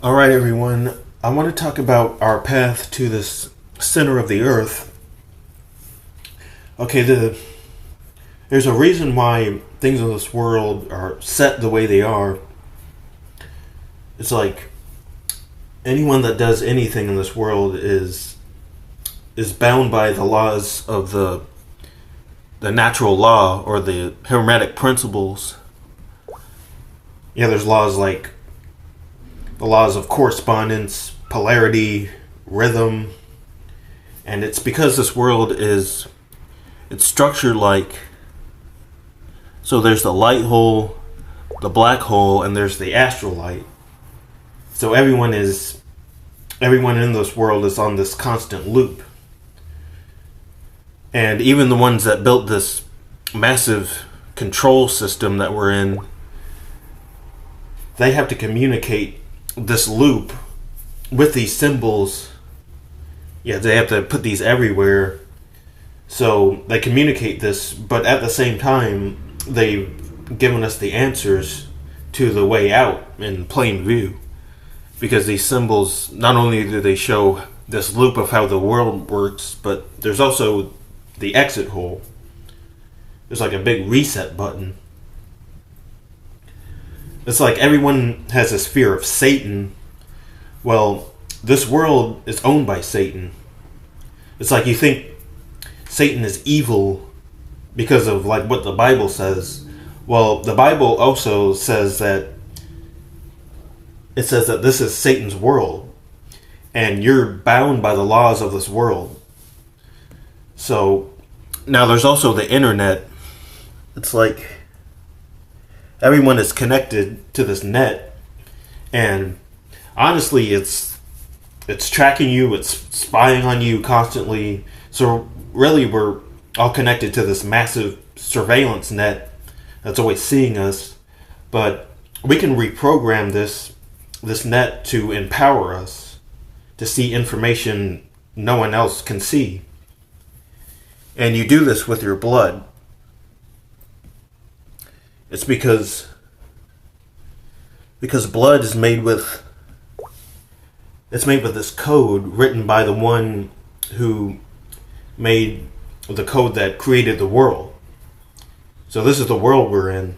All right, everyone. I want to talk about our path to this center of the earth. Okay, there's a reason why things in this world are set the way they are. It's like anyone that does anything in this world is bound by the laws of the natural law or the hermetic principles. Yeah, there's laws like the laws of correspondence, polarity, rhythm, and it's because this world it's structured like, so there's the light hole, the black hole, and there's the astral light. So everyone in this world is on this constant loop. And even the ones that built this massive control system that we're in, they have to communicate this loop with these symbols. Yeah, they have to put these everywhere. So they communicate this, but at the same time, they've given us the answers to the way out in plain view. Because these symbols, not only do they show this loop of how the world works, but there's also the exit hole. There's like a big reset button. It's like everyone has this fear of Satan. Well, this world is owned by Satan. It's like you think Satan is evil because of like what the Bible says. Well, the Bible also says that this is Satan's world and you're bound by the laws of this world. So now there's also the internet. It's like everyone is connected to this net, and honestly it's tracking you, it's spying on you constantly. So really we're all connected to this massive surveillance net that's always seeing us. But we can reprogram this net to empower us to see information no one else can see. And you do this with your blood. It's because blood is made with this code written by the one who made the code that created the world. So this is the world we're in.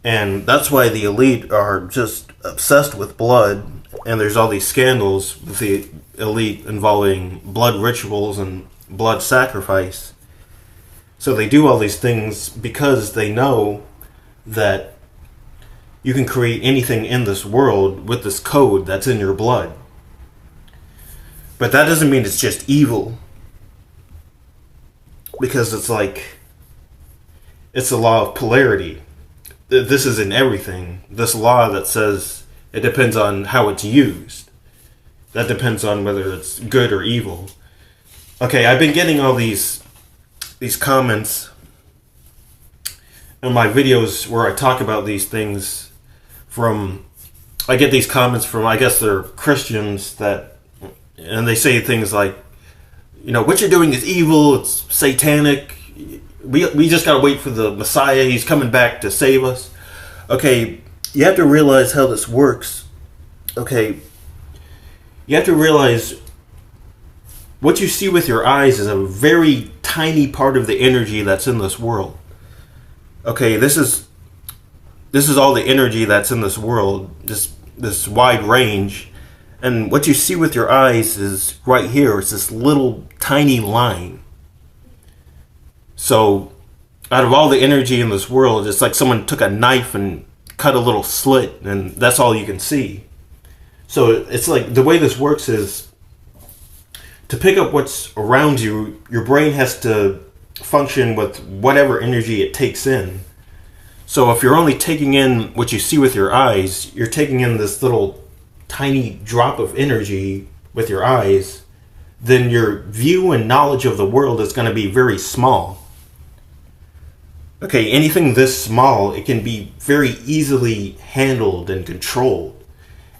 And that's why the elite are just obsessed with blood. And there's all these scandals with the elite involving blood rituals and blood sacrifice. So they do all these things because they know that you can create anything in this world with this code that's in your blood. But that doesn't mean it's just evil. Because it's the law of polarity. This is in everything. This law that says it depends on how it's used. That depends on whether it's good or evil. Okay, I've been getting all these comments in my videos where I talk about these things I get these comments from, I guess they're Christians and they say things like, what you're doing is evil, it's satanic, we just gotta wait for the Messiah, he's coming back to save us. Okay, you have to realize how this works. Okay, you have to realize what you see with your eyes is a very tiny part of the energy that's in this world. Okay, this is all the energy that's in this world, this wide range. And what you see with your eyes is right here. It's this little tiny line. So out of all the energy in this world, it's like someone took a knife and cut a little slit, and that's all you can see. So it's like the way this works is to pick up what's around you, your brain has to function with whatever energy it takes in. So if you're only taking in what you see with your eyes, you're taking in this little tiny drop of energy with your eyes, then your view and knowledge of the world is going to be very small. Okay, anything this small, it can be very easily handled and controlled.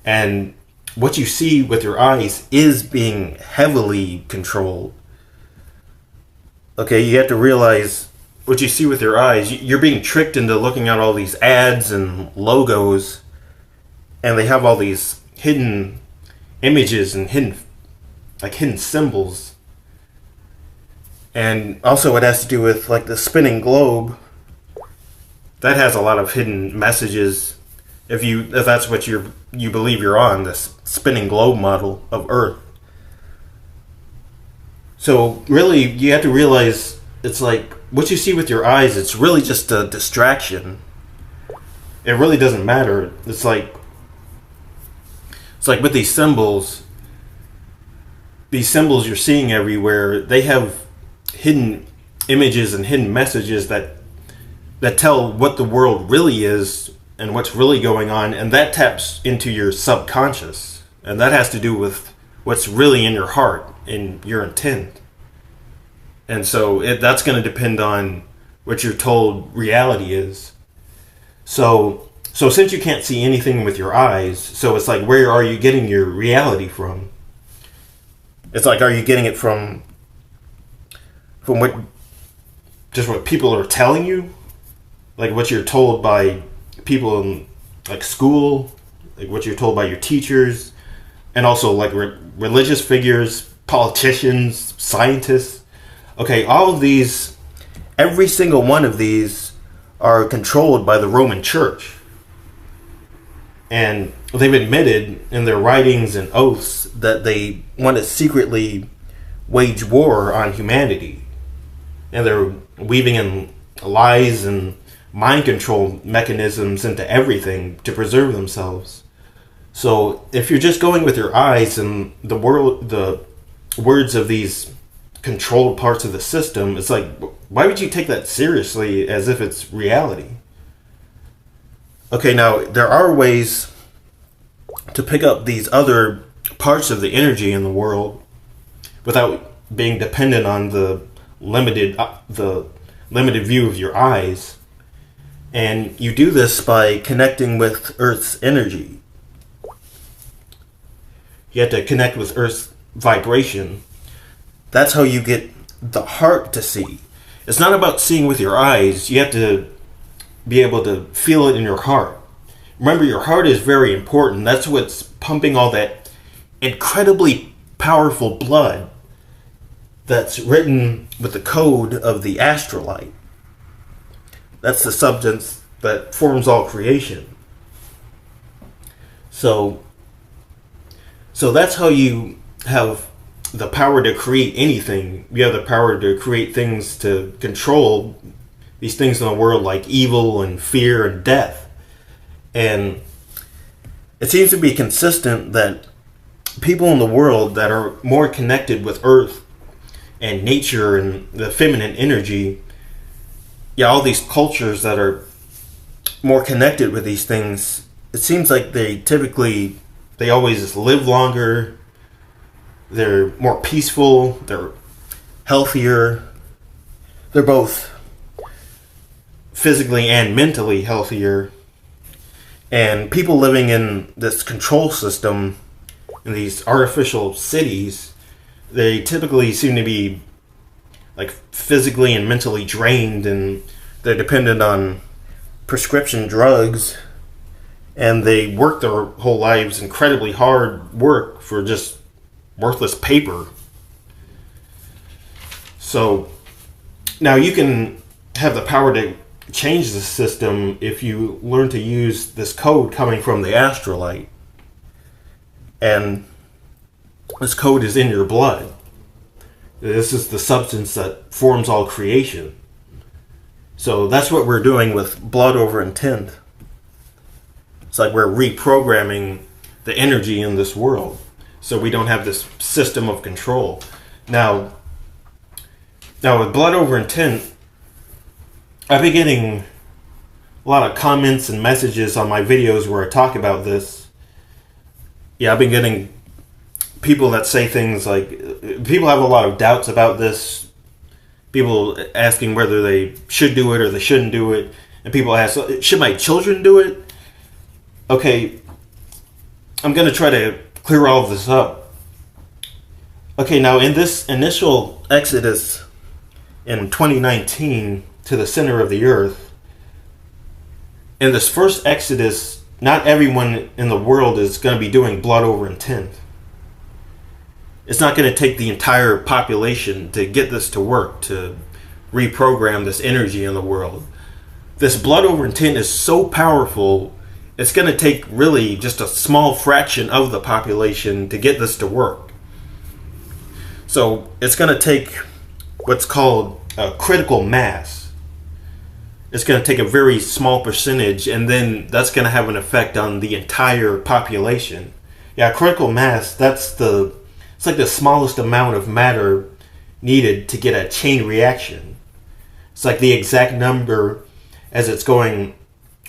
And what you see with your eyes is being heavily controlled. Okay, you have to realize what you see with your eyes, you're being tricked into looking at all these ads and logos, and they have all these hidden images and hidden symbols. And also it has to do with like the spinning globe. That has a lot of hidden messages. If that's what you believe you're on, this spinning globe model of Earth. So really, you have to realize it's like what you see with your eyes. It's really just a distraction. It really doesn't matter. It's like with these symbols you're seeing everywhere. They have hidden images and hidden messages that tell what the world really is and what's really going on, and that taps into your subconscious, and that has to do with what's really in your heart and your intent. And so that's going to depend on what you're told reality is. So since you can't see anything with your eyes, so it's like, where are you getting your reality from? It's like, are you getting it from what people are telling you? Like what you're told by people in like school, like what you're told by your teachers, and also like religious figures, politicians, scientists. Okay, all of these, every single one of these are controlled by the Roman Church. And they've admitted in their writings and oaths that they want to secretly wage war on humanity. And they're weaving in lies and mind control mechanisms into everything to preserve themselves. So if you're just going with your eyes and the words of these controlled parts of the system, it's like, why would you take that seriously as if it's reality? Okay, now there are ways to pick up these other parts of the energy in the world without being dependent on the limited view of your eyes. And you do this by connecting with Earth's energy. You have to connect with Earth's vibration. That's how you get the heart to see. It's not about seeing with your eyes. You have to be able to feel it in your heart. Remember, your heart is very important. That's what's pumping all that incredibly powerful blood that's written with the code of the astrolite. That's the substance that forms all creation. So that's how you have the power to create anything. You have the power to create things to control these things in the world, like evil and fear and death. And it seems to be consistent that people in the world that are more connected with Earth and nature and the feminine energy, all these cultures that are more connected with these things, it seems like they always live longer, they're more peaceful, they're healthier, they're both physically and mentally healthier. And people living in this control system, in these artificial cities, they typically seem to be like physically and mentally drained, and they're dependent on prescription drugs, and they work their whole lives incredibly hard work for just worthless paper. So now you can have the power to change the system if you learn to use this code coming from the astrolite. And this code is in your blood. This is the substance that forms all creation. So that's what we're doing with blood over intent. It's like we're reprogramming the energy in this world so we don't have this system of control. Now with blood over intent, I've been getting a lot of comments and messages on my videos where I talk about this. I've been getting people that say things like, people have a lot of doubts about this. People asking whether they should do it or they shouldn't do it. And people ask, should my children do it? Okay, I'm going to try to clear all of this up. Okay, now in this initial exodus in 2019 to the center of the earth, in this first exodus, not everyone in the world is going to be doing blood over intent. It's not going to take the entire population to get this to work, to reprogram this energy in the world. This blood over intent is so powerful, it's going to take really just a small fraction of the population to get this to work. So it's going to take what's called a critical mass. It's going to take a very small percentage, and then that's going to have an effect on the entire population. Yeah, critical mass, it's like the smallest amount of matter needed to get a chain reaction. It's like the exact number as it's going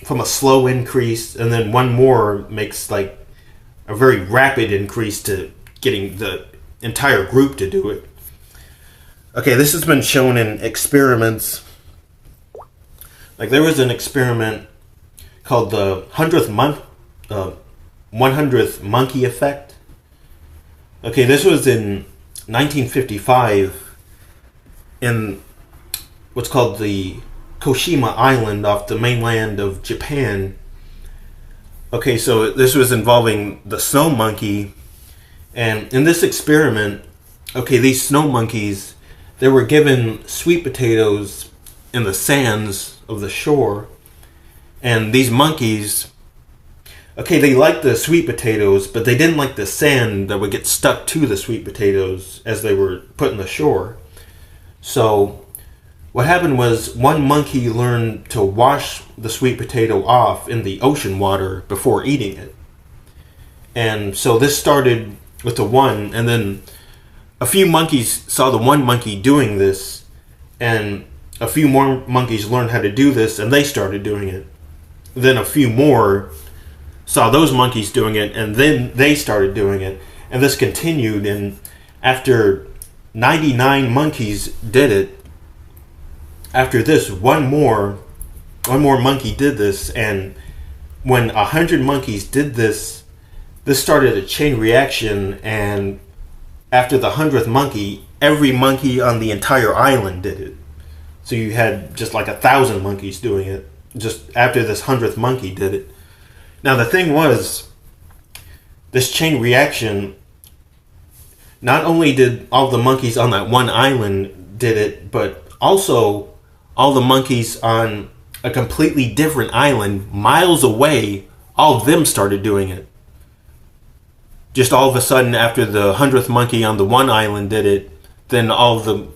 from a slow increase, and then one more makes like a very rapid increase to getting the entire group to do it. Okay, this has been shown in experiments. Like there was an experiment called the 100th monkey effect. Okay, this was in 1955 in what's called the Koshima Island off the mainland of Japan. Okay, so this was involving the snow monkey. And in this experiment, okay, these snow monkeys, they were given sweet potatoes in the sands of the shore. And these monkeys, okay, they liked the sweet potatoes, but they didn't like the sand that would get stuck to the sweet potatoes as they were put in the shore. So what happened was one monkey learned to wash the sweet potato off in the ocean water before eating it. And so this started with the one, and then a few monkeys saw the one monkey doing this, and a few more monkeys learned how to do this, and they started doing it. Then a few more saw those monkeys doing it, and then they started doing it. And this continued, and after 99 monkeys did it, after this, one more monkey did this, and when 100 monkeys did this, this started a chain reaction, and after the 100th monkey, every monkey on the entire island did it. So you had just like 1,000 monkeys doing it, just after this 100th monkey did it. Now the thing was, this chain reaction, not only did all the monkeys on that one island did it, but also all the monkeys on a completely different island miles away, all of them started doing it. Just all of a sudden, after the 100th monkey on the one island did it, then all of the,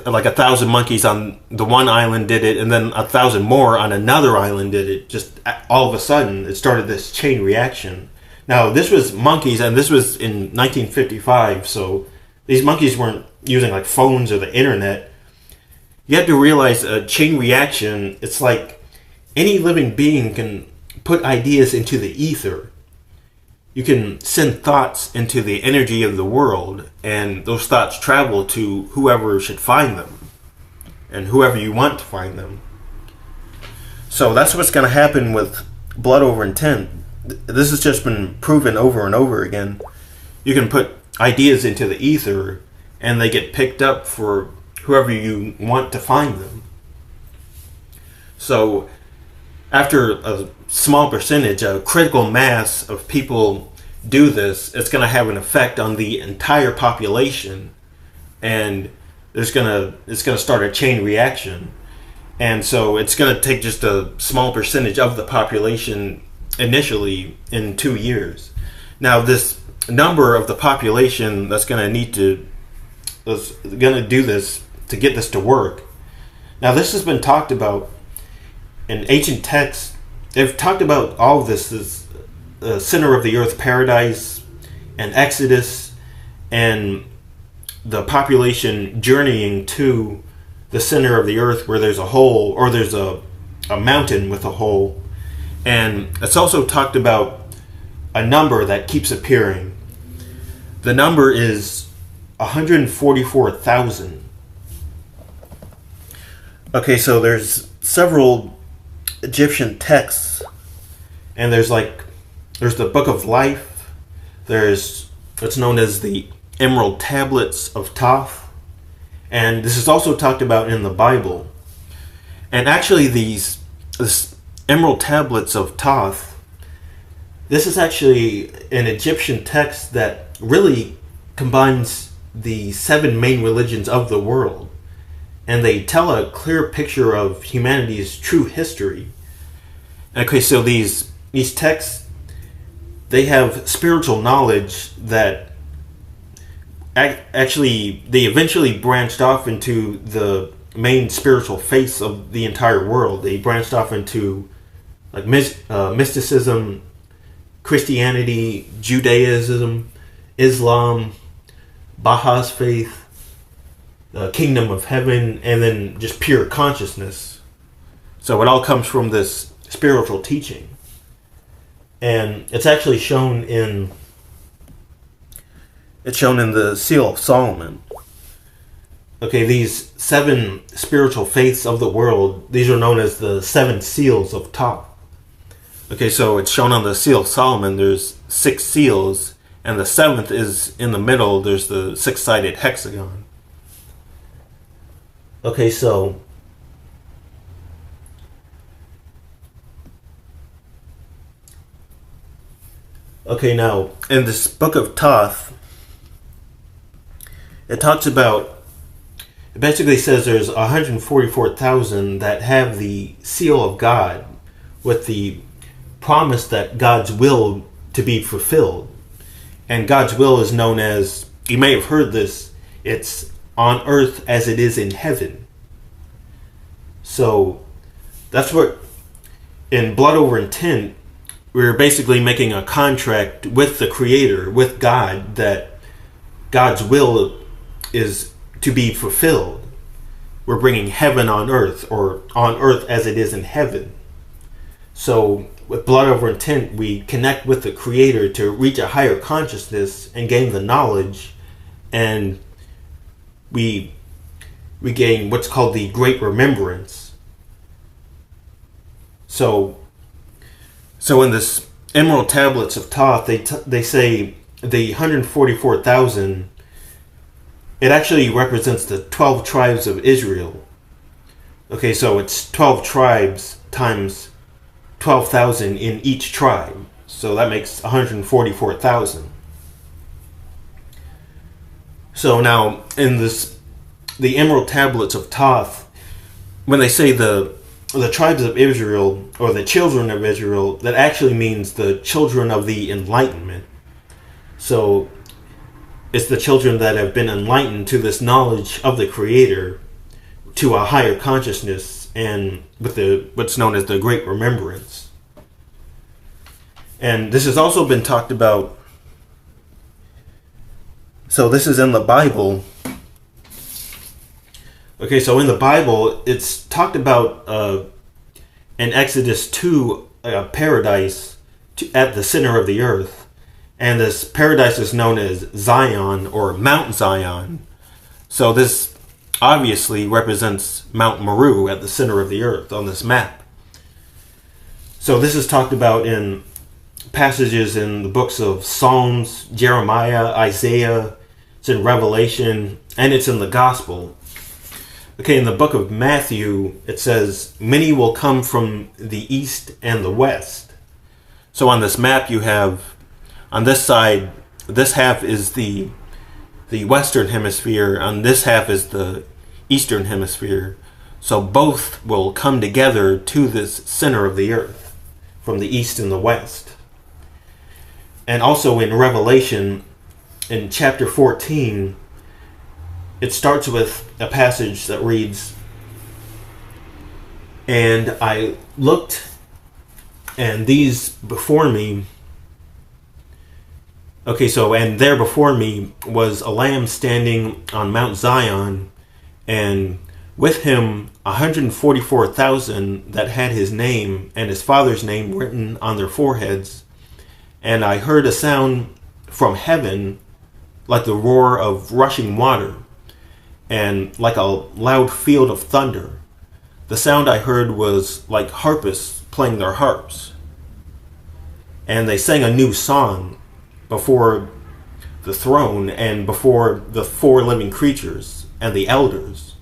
like 1,000 monkeys on the one island did it, and then 1,000 more on another island did it. Just all of a sudden, it started this chain reaction. Now, this was monkeys, and this was in 1955, so these monkeys weren't using like phones or the internet. You have to realize a chain reaction, it's like any living being can put ideas into the ether. You can send thoughts into the energy of the world, and those thoughts travel to whoever should find them, and whoever you want to find them. So that's what's going to happen with blood over intent. This has just been proven over and over again. You can put ideas into the ether, and they get picked up for whoever you want to find them. So after a small percentage, a critical mass of people do this, it's going to have an effect on the entire population, and it's going to start a chain reaction. And so it's going to take just a small percentage of the population initially in 2 years. Now this number of the population that's going to do this to get this to work. Now this has been talked about in ancient texts. They've talked about all of this as the center of the earth paradise and Exodus, and the population journeying to the center of the earth where there's a hole, or there's a mountain with a hole. And it's also talked about a number that keeps appearing. The number is 144,000. Okay, so there's several Egyptian texts, and there's the Book of Life, there's what's known as the Emerald Tablets of Thoth, and this is also talked about in the Bible. And actually this Emerald Tablets of Thoth, This is actually an Egyptian text that really combines the 7 main religions of the world, and they tell a clear picture of humanity's true history. Okay, so these texts, they have spiritual knowledge that actually they eventually branched off into the main spiritual faiths of the entire world. They branched off into like mysticism, Christianity, Judaism, Islam, Baha''s faith, the kingdom of heaven, and then just pure consciousness. So it all comes from this spiritual teaching. And it's actually shown in the Seal of Solomon. Okay, these 7 spiritual faiths of the world, these are known as the 7 seals of Thoth. Okay, so it's shown on the Seal of Solomon. There's 6 seals, and the 7th is in the middle. There's the 6-sided hexagon. Okay, so now in this book of Thoth, it basically says there's 144,000 that have the seal of God with the promise that God's will to be fulfilled. And God's will is known as, you may have heard this, it's on earth as it is in heaven. So that's what, in Blood Over Intent, we're basically making a contract with the Creator, with God, that God's will is to be fulfilled. We're bringing heaven on earth, or on earth as it is in heaven. So with Blood Over Intent, we connect with the Creator to reach a higher consciousness and gain the knowledge, and we gain what's called the Great Remembrance. So in this Emerald Tablets of Thoth, they say the 144,000, it actually represents the 12 tribes of Israel. Okay, so it's 12 tribes times 12,000 in each tribe. So that makes 144,000. So now in the Emerald Tablets of Thoth, when they say the tribes of Israel, or the children of Israel, that actually means the children of the Enlightenment. So it's the children that have been enlightened to this knowledge of the Creator, to a higher consciousness, and with what's known as the Great Remembrance. And this has also been talked about. So this is in the Bible. Okay, so in the Bible, it's talked about in Exodus 2, a paradise at the center of the earth. And this paradise is known as Zion, or Mount Zion. So this obviously represents Mount Meru at the center of the earth on this map. So this is talked about in passages in the books of Psalms, Jeremiah, Isaiah. It's in Revelation, and it's in the Gospel. Okay, in the book of Matthew, it says, many will come from the east and the west. So on this map you have, on this side, this half is the western hemisphere, on this half is the eastern hemisphere. So both will come together to this center of the earth, from the east and the west. And also in Revelation, in chapter 14, it starts with a passage that reads, and I looked, and these before me, okay, so, and there before me was a lamb standing on Mount Zion, and with him 144,000 that had his name and his father's name written on their foreheads. And I heard a sound from heaven like the roar of rushing water, and like a loud field of thunder. The sound I heard was like harpists playing their harps. And they sang a new song before the throne and before the 4 living creatures and the elders.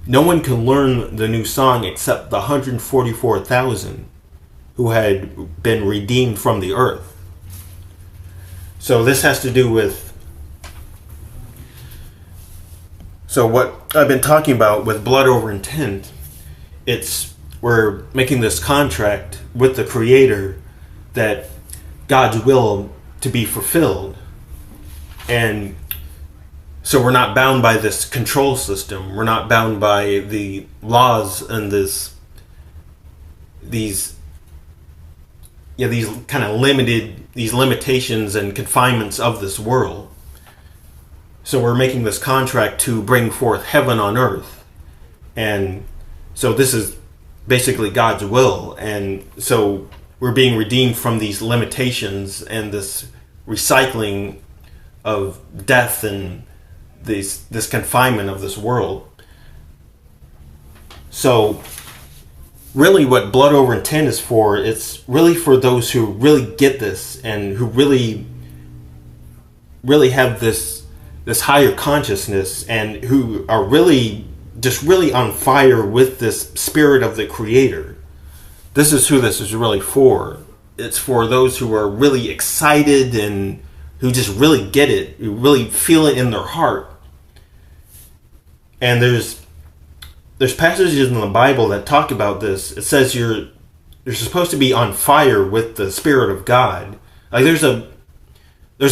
No one can learn the new song except the 144,000 who had been redeemed from the earth. So this has to do with, so what I've been talking about with blood over intent, we're making this contract with the Creator that God's will to be fulfilled. And so we're not bound by this control system. We're not bound by the laws and these kind of these limitations and confinements of this world. So we're making this contract to bring forth heaven on earth. And so this is basically God's will. And so we're being redeemed from these limitations and this recycling of death and this confinement of this world. So really what blood over intent is for, it's really for those who really get this and who really have this higher consciousness and who are really on fire with this spirit of the Creator. This is who this is really for. It's for those who are really excited and who just really get it, who really feel it in their heart. And there's passages in the Bible that talk about this. It says you're supposed to be on fire with the Spirit of God. Like there's a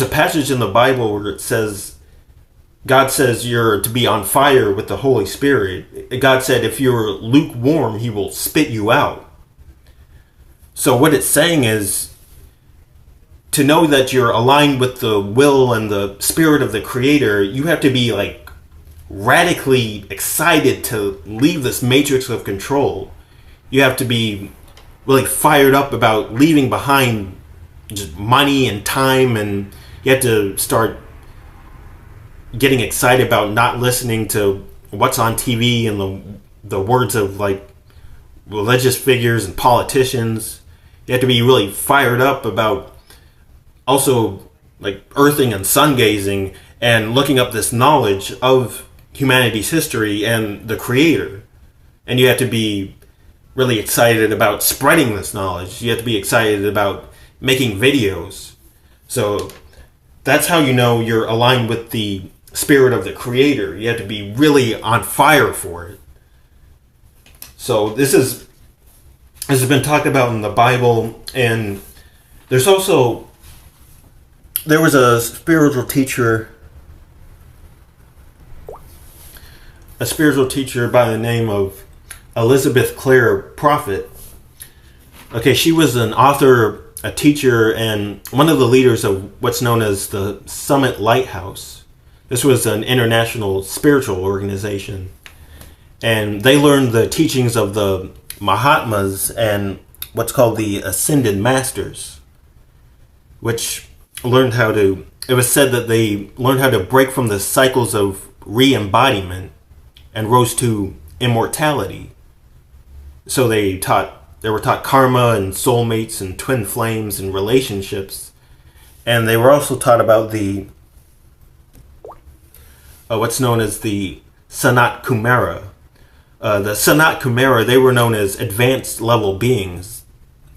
passage in the Bible where it says, God says you're to be on fire with the Holy Spirit. God said if you're lukewarm, He will spit you out. So what it's saying is, to know that you're aligned with the will and the spirit of the Creator, you have to be like radically excited to leave this matrix of control. You have to be really fired up about leaving behind just money and time, and you have to start getting excited about not listening to what's on TV and the words of like religious figures and politicians. You have to be really fired up about also like earthing and sun gazing and looking up this knowledge of humanity's history and the Creator. And you have to be really excited about spreading this knowledge. You have to be excited about making videos. So that's how you know you're aligned with the spirit of the Creator. You have to be really on fire for it. So this has been talked about in the Bible, and there was a spiritual teacher by the name of Elizabeth Clare Prophet. Okay, she was an author, a teacher, and one of the leaders of what's known as the Summit Lighthouse. This was an international spiritual organization, and they learned the teachings of the Mahatmas and what's called the Ascended Masters, which it was said that they learned how to break from the cycles of re-embodiment and rose to immortality. So they were taught karma and soulmates and twin flames and relationships. And they were also taught about the what's known as the Sanat Kumara. The Sanat Kumara, they were known as advanced level beings.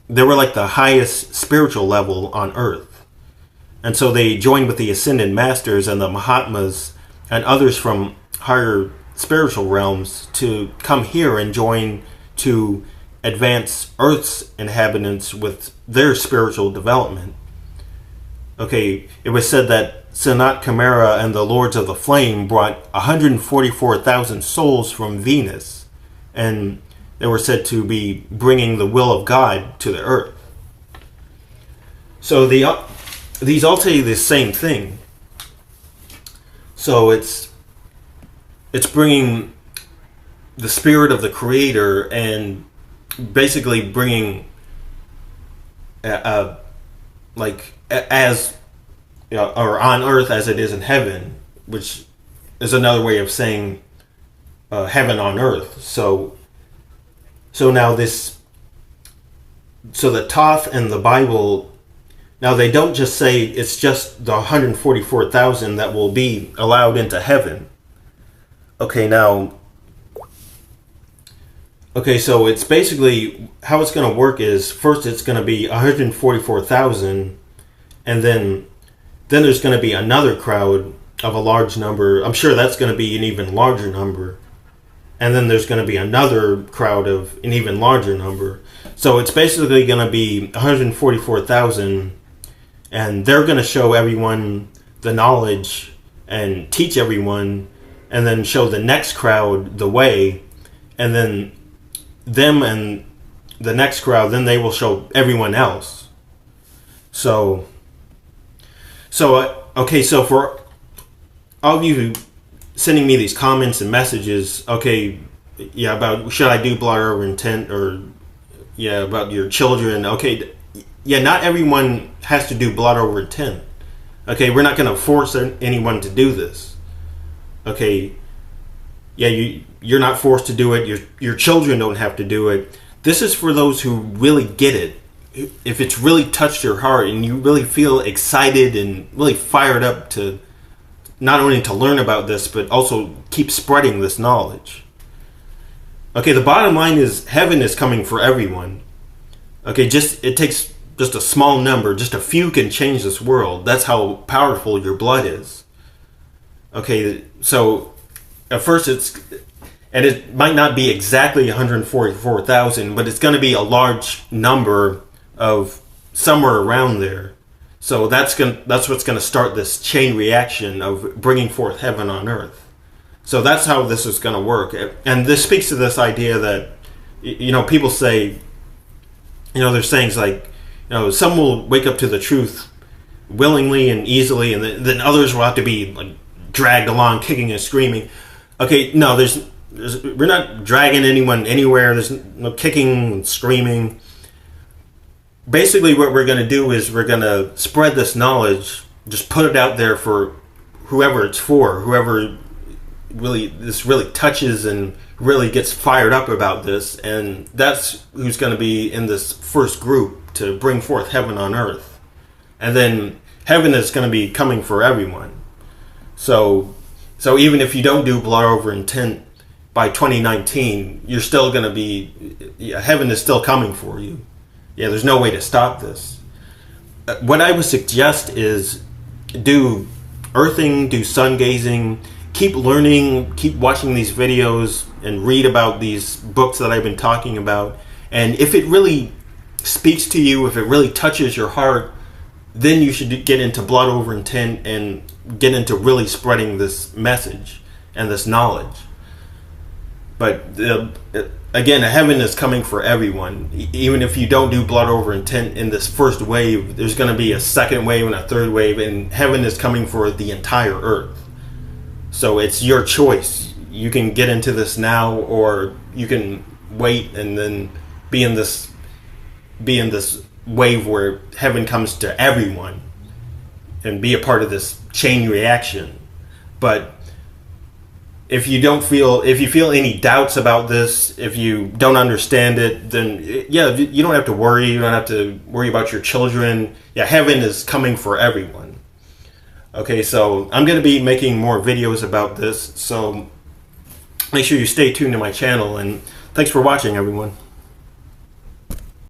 They were like the highest spiritual level on earth. And so they joined with the Ascended Masters and the Mahatmas and others from higher spiritual realms to come here and join to advance Earth's inhabitants with their spiritual development. Okay, it was said that Sanat Kumara and the Lords of the Flame brought 144,000 souls from Venus, and they were said to be bringing the will of God to the earth. So these all tell you the same thing. So it's bringing the spirit of the Creator and basically bringing as or on earth as it is in heaven, which is another way of saying heaven on earth. So now the Thoth and the Bible, now they don't just say it's just the 144,000 that will be allowed into heaven. So it's basically, how it's going to work is, first it's going to be 144,000, and then Then there's going to be another crowd of a large number. I'm sure that's going to be an even larger number. And then there's going to be another crowd of an even larger number. So it's basically going to be 144,000, and they're going to show everyone the knowledge and teach everyone, and then show the next crowd the way, and then them and the next crowd, then they will show everyone else. So okay, so for all of you who sending me these comments and messages, okay, yeah, about should I do blood over intent, or yeah, about your children, okay, yeah, not everyone has to do blood over intent. Okay, we're not going to force anyone to do this. Okay, yeah, you're not forced to do it. Your children don't have to do it. This is for those who really get it. If it's really touched your heart and you really feel excited and really fired up to not only to learn about this, but also keep spreading this knowledge. Okay, the bottom line is heaven is coming for everyone. Okay, it takes just a small number, just a few can change this world. That's how powerful your blood is. Okay, so at first it might not be exactly 144,000, but it's going to be a large number of somewhere around there. So that's what's going to start this chain reaction of bringing forth heaven on earth. So that's how this is going to work. And this speaks to this idea that, people say, there's sayings like, some will wake up to the truth willingly and easily, and then others will have to be like dragged along, kicking and screaming. Okay, no, we're not dragging anyone anywhere. There's no kicking and screaming. Basically, what we're going to do is we're going to spread this knowledge, just put it out there for whoever it's for, whoever this really touches and really gets fired up about this, and that's who's going to be in this first group to bring forth heaven on earth. And then heaven is going to be coming for everyone. So even if you don't do blood over intent by 2019, you're still going to be, heaven is still coming for you. Yeah, there's no way to stop this. What I would suggest is do earthing, do sun gazing, keep learning, keep watching these videos, and read about these books that I've been talking about. And if it really speaks to you, if it really touches your heart, then you should get into blood over intent and get into really spreading this message and this knowledge. But again, heaven is coming for everyone. Even if you don't do blood over intent in this first wave, there's going to be a second wave and a third wave, and heaven is coming for the entire earth. So it's your choice. You can get into this now, or you can wait and then be in this wave where heaven comes to everyone and be a part of this chain reaction. But if you feel any doubts about this, if you don't understand it, then yeah, you don't have to worry. You don't have to worry about your children. Yeah, heaven is coming for everyone. Okay, so I'm going to be making more videos about this, so make sure you stay tuned to my channel, and thanks for watching, everyone.